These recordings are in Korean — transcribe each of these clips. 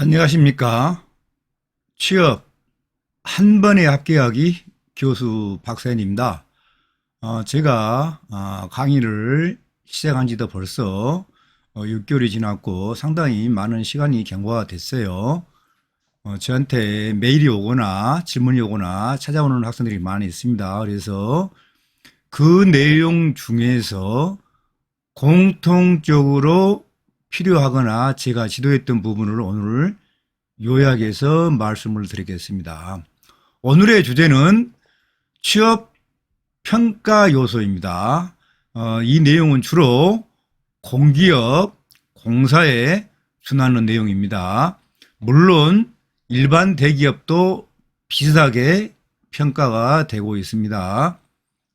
안녕하십니까. 취업 한 번에 합격하기 교수 박사연입니다. 제가 강의를 시작한 지도 벌써 6개월이 지났고 상당히 많은 시간이 경과가 됐어요. 저한테 메일이 오거나 질문이 오거나 찾아오는 학생들이 많이 있습니다. 그래서 그 내용 중에서 공통적으로 필요하거나 제가 지도했던 부분을 오늘 요약해서 말씀을 드리겠습니다. 오늘의 주제는 취업 평가 요소입니다. 이 내용은 주로 공기업, 공사에 준하는 내용입니다. 물론 일반 대기업도 비슷하게 평가가 되고 있습니다.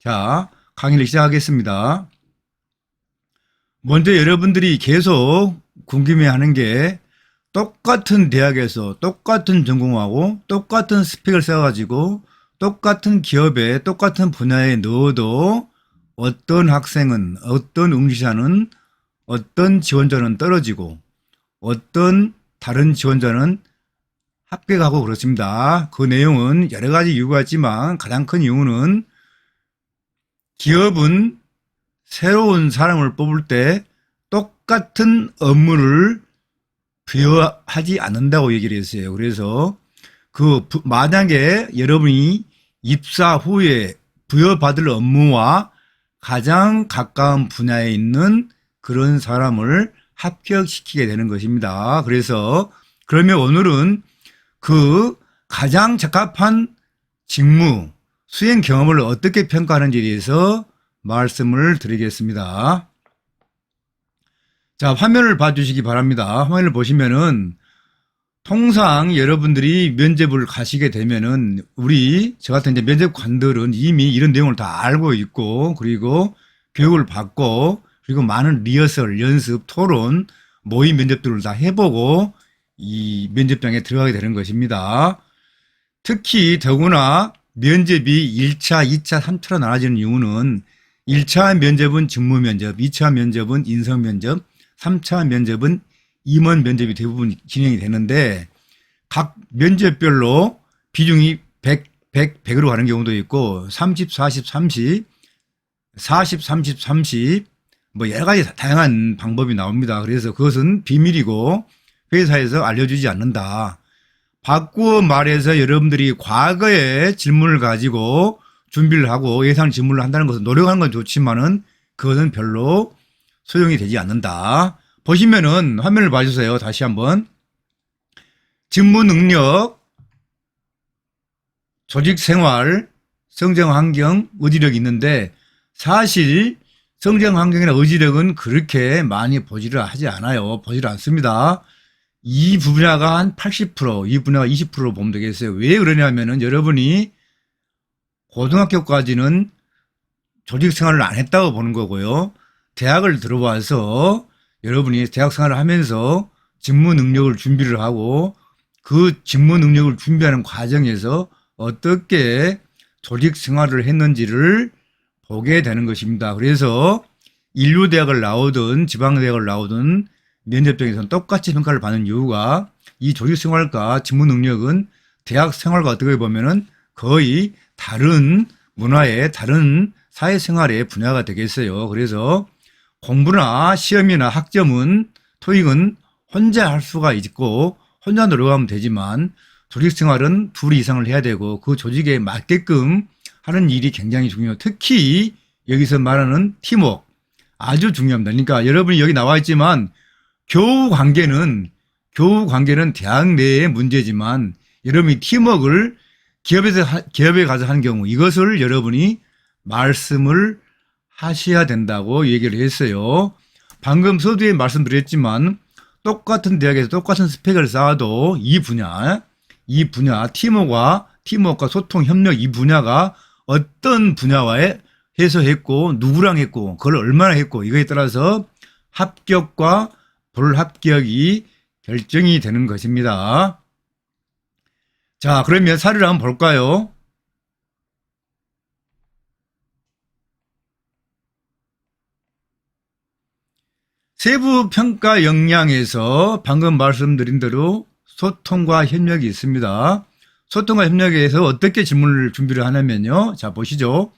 자, 강의를 시작하겠습니다. 먼저 여러분들이 계속 궁금해하는 게 똑같은 대학에서 똑같은 전공하고 똑같은 스펙을 써가지고 똑같은 기업에 똑같은 분야에 넣어도 어떤 학생은, 어떤 응시자는, 어떤 지원자는 떨어지고 어떤 다른 지원자는 합격하고 그렇습니다. 그 내용은 여러 가지 이유가 있지만 가장 큰 이유는 기업은 새로운 사람을 뽑을 때 똑같은 업무를 부여하지 않는다고 얘기를 했어요. 그래서 만약에 여러분이 입사 후에 부여받을 업무와 가장 가까운 분야에 있는 그런 사람을 합격시키게 되는 것입니다. 그래서 그러면 오늘은 그 가장 적합한 직무, 수행 경험을 어떻게 평가하는지에 대해서 말씀을 드리겠습니다. 자, 화면을 봐주시기 바랍니다. 화면을 보시면은 통상 여러분들이 면접을 가시게 되면은 저 같은 이제 면접관들은 이미 이런 내용을 다 알고 있고 그리고 교육을 받고 그리고 많은 리허설, 연습, 토론, 모의 면접들을 다 해보고 이 면접장에 들어가게 되는 것입니다. 특히 더구나 면접이 1차, 2차, 3차로 나눠지는 이유는 1차 면접은 직무 면접, 2차 면접은 인성 면접, 3차 면접은 임원 면접이 대부분 진행이 되는데 각 면접별로 비중이 100, 100으로 가는 경우도 있고 30, 40, 30, 40, 30, 30 뭐 여러 가지 다양한 방법이 나옵니다. 그래서 그것은 비밀이고 회사에서 알려주지 않는다. 바꾸어 말해서 여러분들이 과거의 질문을 가지고 준비를 하고 예상 질문을 한다는 것은 노력하는 건 좋지만은 그것은 별로 소용이 되지 않는다. 보시면은 화면을 봐주세요. 다시 한번. 직무 능력, 조직 생활, 성장 환경, 의지력이 있는데 사실 성장 환경이나 의지력은 그렇게 많이 보지를 하지 않아요. 보지를 않습니다. 이 분야가 한 80%, 이 분야가 20% 보면 되겠어요. 왜 그러냐면은 여러분이 고등학교까지는 조직 생활을 안 했다고 보는 거고요. 대학을 들어와서 여러분이 대학 생활을 하면서 직무 능력을 준비를 하고 그 직무 능력을 준비하는 과정에서 어떻게 조직 생활을 했는지를 보게 되는 것입니다. 그래서 인류대학을 나오든 지방대학을 나오든 면접장에서는 똑같이 평가를 받는 이유가 이 조직 생활과 직무 능력은 대학 생활과 어떻게 보면은 거의 다른 문화의 다른 사회생활의 분야가 되겠어요. 그래서 공부나 시험이나 학점은 토익은 혼자 할 수가 있고 혼자 노력하면 되지만 조직 생활은 둘 이상을 해야 되고 그 조직에 맞게끔 하는 일이 굉장히 중요해요. 특히 여기서 말하는 팀워크 아주 중요합니다. 그러니까 여러분이 여기 나와 있지만 교우 관계는 대학 내의 문제지만 여러분이 팀워크를 기업에 가서 하는 경우 이것을 여러분이 말씀을 하셔야 된다고 얘기를 했어요. 방금 서두에 말씀드렸지만 똑같은 대학에서 똑같은 스펙을 쌓아도 이 분야 팀워크와 소통, 협력 이 분야가 어떤 분야와에 해서 했고 누구랑 했고 그걸 얼마나 했고 이거에 따라서 합격과 불합격이 결정이 되는 것입니다. 자, 그러면 사례를 한번 볼까요? 세부 평가 역량에서 방금 말씀드린 대로 소통과 협력이 있습니다. 소통과 협력에서 어떻게 질문을 준비를 하냐면요. 자, 보시죠.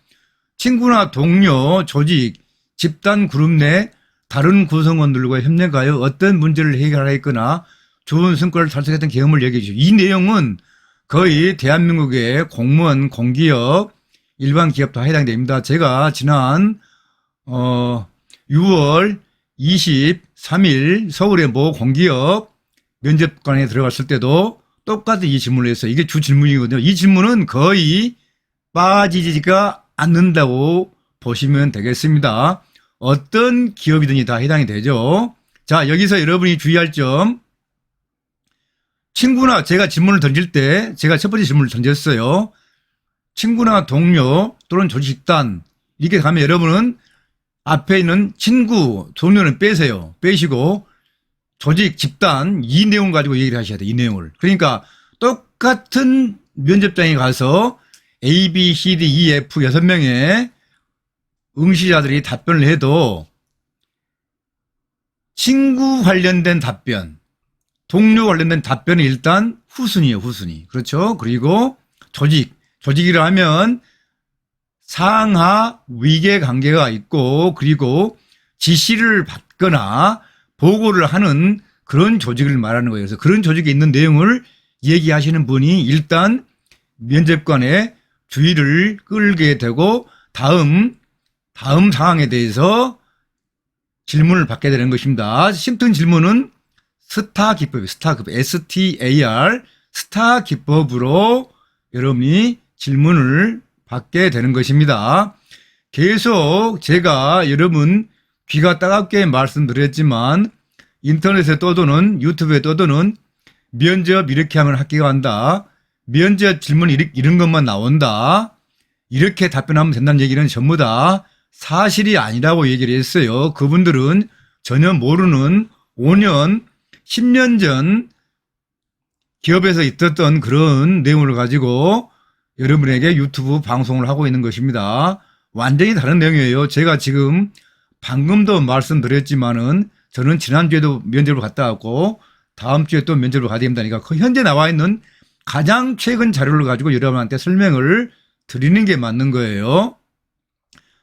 친구나 동료, 조직, 집단, 그룹 내 다른 구성원들과 협력하여 어떤 문제를 해결하였거나 좋은 성과를 달성했던 경험을 얘기해 주시죠. 이 내용은 거의 대한민국의 공무원, 공기업, 일반 기업 다 해당됩니다. 제가 지난 6월 23일 서울의 모 공기업 면접관에 들어갔을 때도 똑같은 이 질문을 했어요. 이게 주 질문이거든요. 이 질문은 거의 빠지지가 않는다고 보시면 되겠습니다. 어떤 기업이든지 다 해당이 되죠. 자, 여기서 여러분이 주의할 점, 친구나, 제가 질문을 던질 때 제가 첫 번째 질문을 던졌어요. 친구나 동료 또는 조직단 이렇게 가면 여러분은 앞에 있는 친구, 동료는 빼세요. 빼시고 조직, 집단 이 내용을 가지고 얘기를 하셔야 돼요. 이 내용을. 그러니까 똑같은 면접장에 가서 A, B, C, D, E, F 6명의 응시자들이 답변을 해도 친구 관련된 답변, 동료 관련된 답변이 일단 후순위예요. 후순위. 그렇죠? 그리고 조직이라 하면 상하 위계 관계가 있고 그리고 지시를 받거나 보고를 하는 그런 조직을 말하는 거예요. 그래서 그런 조직에 있는 내용을 얘기하시는 분이 일단 면접관의 주의를 끌게 되고 다음 상황에 대해서 질문을 받게 되는 것입니다. 심층 질문은 스타 기법이에요. 스타 기법. STAR 스타 기법으로 여러분이 질문을 받게 되는 것입니다. 계속 제가 여러분 귀가 따갑게 말씀드렸지만 인터넷에 떠도는 유튜브에 떠도는 면접 이렇게 하면 합격을 한다. 면접 질문 이런 것만 나온다. 이렇게 답변하면 된다는 얘기는 전부 다 사실이 아니라고 얘기를 했어요. 그분들은 전혀 모르는 5년, 10년 전 기업에서 있었던 그런 내용을 가지고 여러분에게 유튜브 방송을 하고 있는 것입니다. 완전히 다른 내용이에요. 제가 지금 방금도 말씀드렸지만은 저는 지난주에도 면접을 갔다 왔고 다음 주에 또 면접을 가야 됩니다니까 그 현재 나와 있는 가장 최근 자료를 가지고 여러분한테 설명을 드리는 게 맞는 거예요.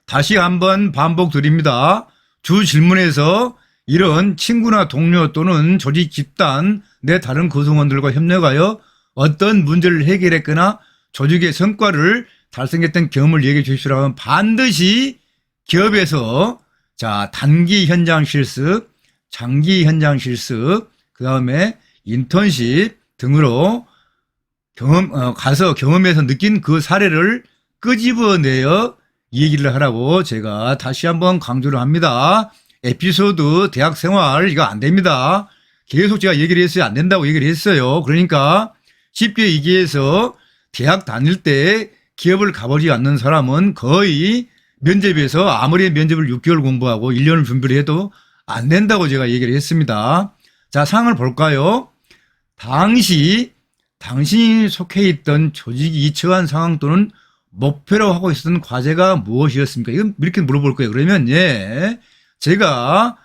다시 한번 반복드립니다. 주 질문에서 이런 친구나 동료 또는 조직 집단 내 다른 구성원들과 협력하여 어떤 문제를 해결했거나 조직의 성과를 달성했던 경험을 얘기해 주시라고 하면 반드시 기업에서 자 단기 현장 실습, 장기 현장 실습, 그 다음에 인턴십 등으로 가서 경험해서 느낀 그 사례를 끄집어내어 얘기를 하라고 제가 다시 한번 강조를 합니다. 에피소드 대학 생활 이거 안 됩니다. 계속 제가 얘기를 했어요. 안 된다고 얘기를 했어요. 그러니까 쉽게 얘기해서 대학 다닐 때 기업을 가보지 않는 사람은 거의 면접에서 아무리 면접을 6개월 공부하고 1년을 준비를 해도 안 된다고 제가 얘기를 했습니다. 자, 상황을 볼까요? 당신이 속해 있던 조직이 처한 상황 또는 목표로 하고 있었던 과제가 무엇이었습니까? 이건 이렇게 물어볼 거예요. 그러면 예, 제가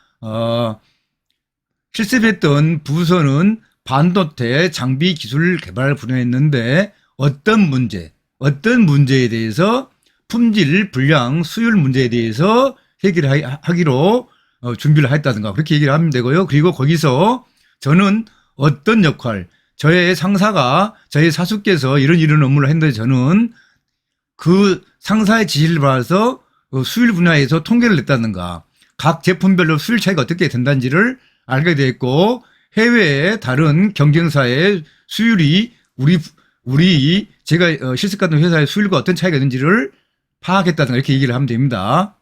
실습했던 부서는 반도체 장비 기술 개발 분야였는데 어떤 문제에 대해서 품질, 분량, 수율 문제에 대해서 해결하기로 준비를 했다든가 그렇게 얘기를 하면 되고요. 그리고 거기서 저는 어떤 역할, 저의 상사가 저의 사수께서 이런 업무를 했는데 저는 그 상사의 지시를 받아서 수율 분야에서 통계를 냈다든가 각 제품별로 수율 차이가 어떻게 된다는지를 알게 됐고 해외의 다른 경쟁사의 수율이 제가 실습 같은 회사의 수율과 어떤 차이가 있는지를 파악했다든가 이렇게 얘기를 하면 됩니다.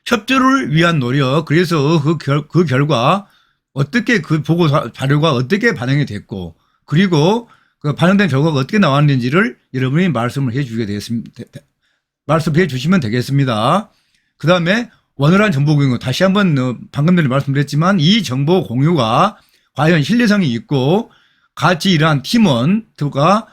협조를 위한 노력, 그래서 그 결과 어떻게 그 보고 자료가 어떻게 반영이 됐고 그리고 그 반영된 결과가 어떻게 나왔는지를 여러분이 말씀해 주시면 되겠습니다. 그 다음에 원활한 정보 공유, 다시 한번 방금 전에 말씀드렸지만 이 정보 공유가 과연 신뢰성이 있고 같이 일한 팀원들과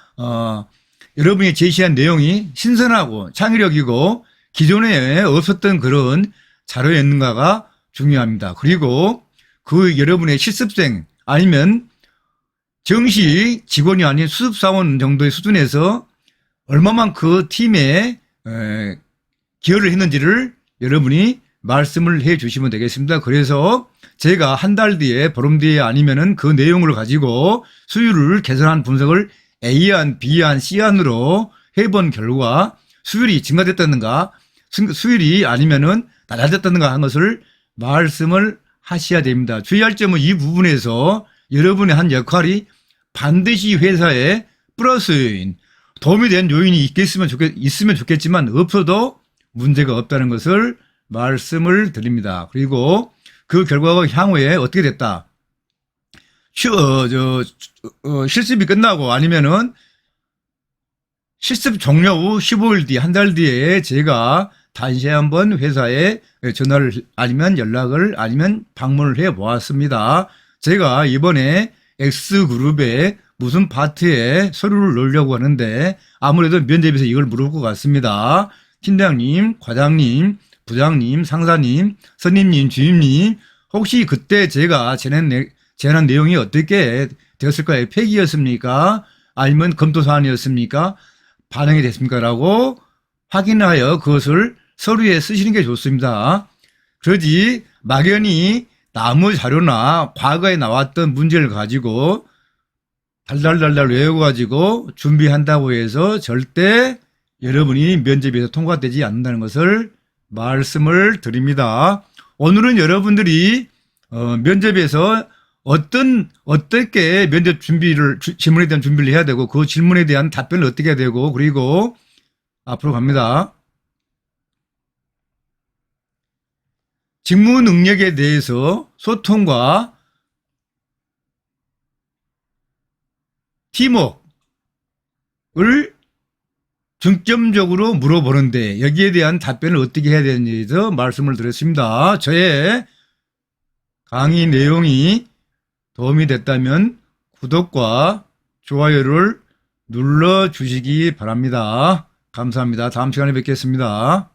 여러분이 제시한 내용이 신선하고 창의력이고 기존에 없었던 그런 자료였는가가 중요합니다. 그리고 그 여러분의 실습생 아니면 정시 직원이 아닌 수습사원 정도의 수준에서 얼마만 그 팀에 기여를 했는지를 여러분이 말씀을 해 주시면 되겠습니다. 그래서 제가 한 달 뒤에 보름 뒤에 아니면은 그 내용을 가지고 수율을 개선한 분석을 A안, B안, C안으로 해본 결과 수율이 증가됐다는가 수율이 아니면은 낮아졌다는가 하는 것을 말씀을 하셔야 됩니다. 주의할 점은 이 부분에서 여러분의 한 역할이 반드시 회사에 플러스인 도움이 되는 요인이 있으면 좋겠지만 없어도 문제가 없다는 것을 말씀을 드립니다. 그리고 그 결과가 향후에 어떻게 됐다. 실습이 끝나고 아니면은 실습 종료 후 15일 뒤, 한 달 뒤에 제가 다시 한번 회사에 전화를 아니면 연락을 아니면 방문을 해 보았습니다. 제가 이번에 X그룹에 무슨 파트에 서류를 넣으려고 하는데 아무래도 면접에서 이걸 물을 것 같습니다. 팀장님, 과장님, 부장님, 상사님, 선임님, 주임님 혹시 그때 제가 제안한 내용이 어떻게 되었을까요? 폐기였습니까? 아니면 검토사안이었습니까? 반영이 됐습니까? 라고 확인하여 그것을 서류에 쓰시는 게 좋습니다. 그러지 막연히 나무 자료나 과거에 나왔던 문제를 가지고 달달달달 외워가지고 준비한다고 해서 절대 여러분이 면접에서 통과되지 않는다는 것을 말씀을 드립니다. 오늘은 여러분들이 면접에서 어떻게 면접 질문에 대한 준비를 해야 되고 그 질문에 대한 답변을 어떻게 해야 되고 그리고 앞으로 갑니다. 직무 능력에 대해서 소통과 팀워크를 중점적으로 물어보는데 여기에 대한 답변을 어떻게 해야 되는지에 대해서 말씀을 드렸습니다. 저의 강의 내용이 도움이 됐다면 구독과 좋아요를 눌러주시기 바랍니다. 감사합니다. 다음 시간에 뵙겠습니다.